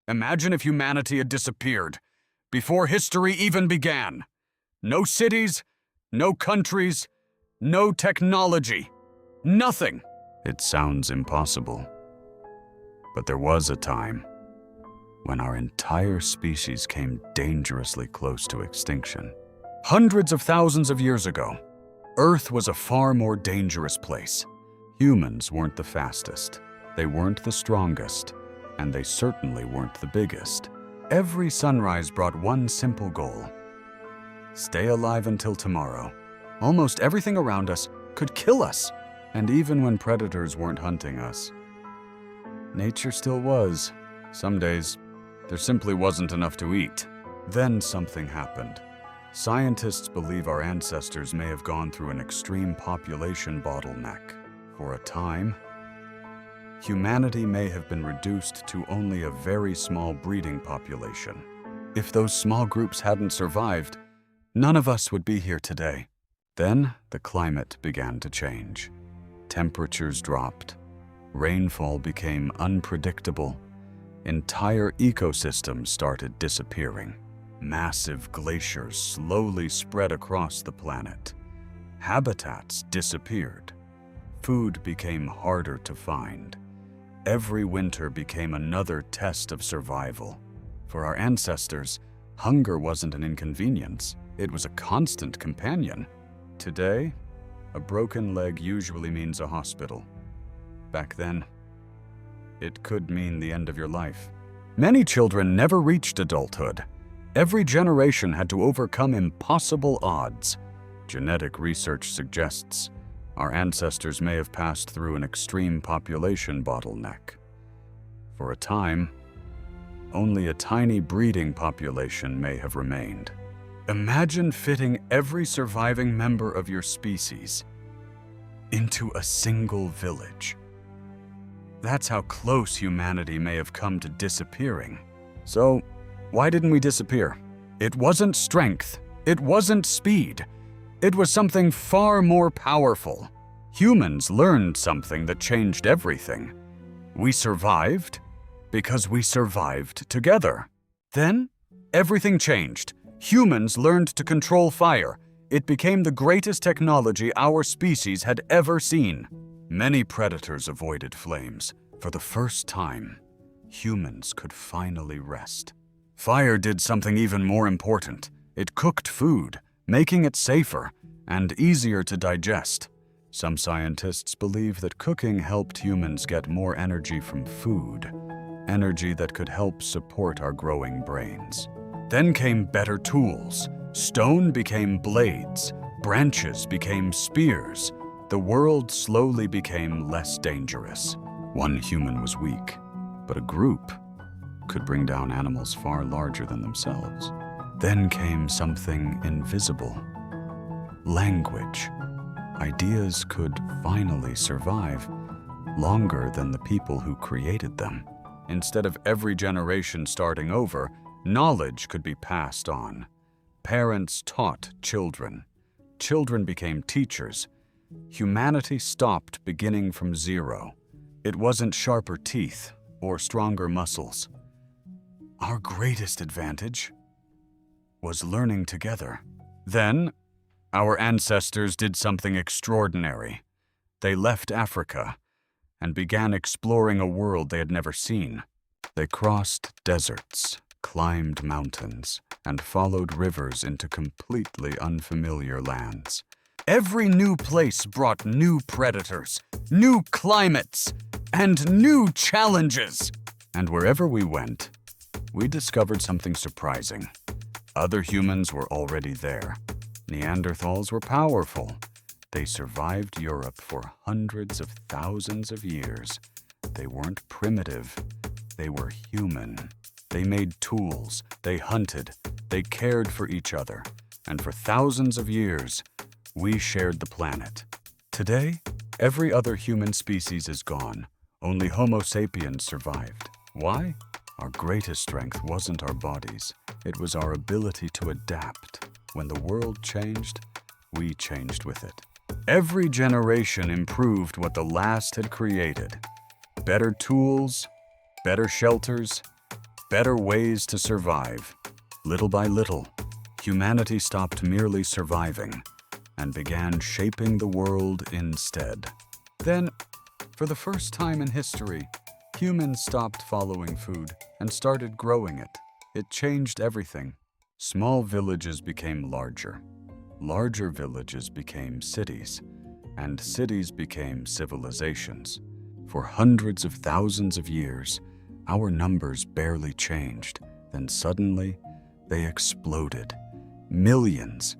Imagine if humanity had disappeared before history even began. No cities, no countries, no technology, nothing. It sounds impossible. But there was a time when our entire species came dangerously close to extinction. Hundreds of thousands of years ago, Earth was a far more dangerous place. Humans weren't the fastest, they weren't the strongest, and they certainly weren't the biggest. Every sunrise brought one simple goal: stay alive until tomorrow. Almost everything around us could kill us, and even when predators weren't hunting us, nature still was. Some days, there simply wasn't enough to eat. Then something happened. Scientists believe our ancestors may have gone through an extreme population bottleneck. For a time, humanity may have been reduced to only a very small breeding population. If those small groups hadn't survived, none of us would be here today. Then the climate began to change. Temperatures dropped. Rainfall became unpredictable. Entire ecosystems started disappearing. Massive glaciers slowly spread across the planet. Habitats disappeared. Food became harder to find. Every winter became another test of survival. For our ancestors, hunger wasn't an inconvenience. It was a constant companion. Today, a broken leg usually means a hospital. Back then, it could mean the end of your life. Many children never reached adulthood. Every generation had to overcome impossible odds. Genetic research suggests our ancestors may have passed through an extreme population bottleneck. For a time, only a tiny breeding population may have remained. Imagine fitting every surviving member of your species into a single village. That's how close humanity may have come to disappearing. So, why didn't we disappear? It wasn't strength. It wasn't speed. It was something far more powerful. Humans learned something that changed everything. We survived because we survived together. Then, everything changed. Humans learned to control fire. It became the greatest technology our species had ever seen. Many predators avoided flames. For the first time, humans could finally rest. Fire did something even more important. It cooked food, making it safer and easier to digest. Some scientists believe that cooking helped humans get more energy from food, energy that could help support our growing brains. Then came better tools. Stone became blades, branches became spears. The world slowly became less dangerous. One human was weak, but a group could bring down animals far larger than themselves. Then came something invisible: language. Ideas could finally survive longer than the people who created them. Instead of every generation starting over, knowledge could be passed on. Parents taught children. Children became teachers. Humanity stopped beginning from zero. It wasn't sharper teeth or stronger muscles. Our greatest advantage was learning together. Then, our ancestors did something extraordinary. They left Africa and began exploring a world they had never seen. They crossed deserts, climbed mountains, and followed rivers into completely unfamiliar lands. Every new place brought new predators, new climates, and new challenges. And wherever we went, we discovered something surprising. Other humans were already there. Neanderthals were powerful. They survived Europe for hundreds of thousands of years. They weren't primitive. They were human. They made tools. They hunted. They cared for each other. And for thousands of years, we shared the planet. Today, every other human species is gone. Only Homo sapiens survived. Why? Our greatest strength wasn't our bodies. It was our ability to adapt. When the world changed, we changed with it. Every generation improved what the last had created. Better tools, better shelters, better ways to survive. Little by little, humanity stopped merely surviving and began shaping the world instead. Then, for the first time in history, humans stopped following food and started growing it. It changed everything. Small villages became larger. Larger villages became cities, and cities became civilizations. For hundreds of thousands of years, our numbers barely changed. Then suddenly, they exploded. Millions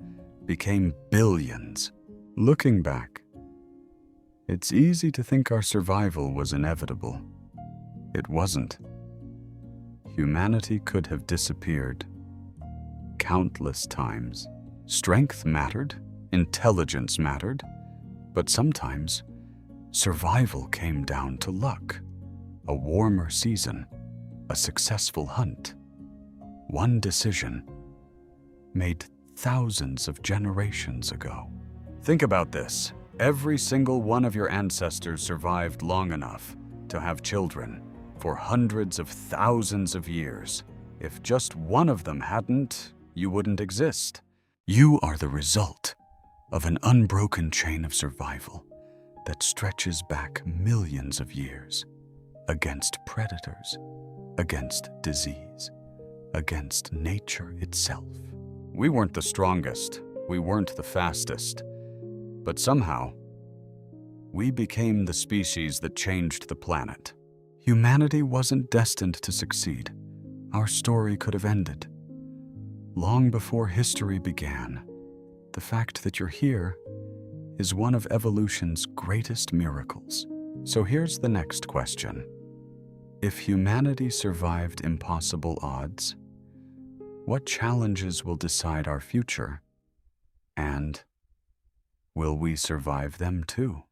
became billions. Looking back, it's easy to think our survival was inevitable. It wasn't. Humanity could have disappeared countless times. Strength mattered, intelligence mattered, but sometimes survival came down to luck. A warmer season, a successful hunt. One decision made thousands of generations ago. Think about this. Every single one of your ancestors survived long enough to have children for hundreds of thousands of years. If just one of them hadn't, you wouldn't exist. You are the result of an unbroken chain of survival that stretches back millions of years against predators, against disease, against nature itself. We weren't the strongest, we weren't the fastest, but somehow, we became the species that changed the planet. Humanity wasn't destined to succeed. Our story could have ended long before history began. The fact that you're here is one of evolution's greatest miracles. So here's the next question. If humanity survived impossible odds, what challenges will decide our future? And will we survive them too?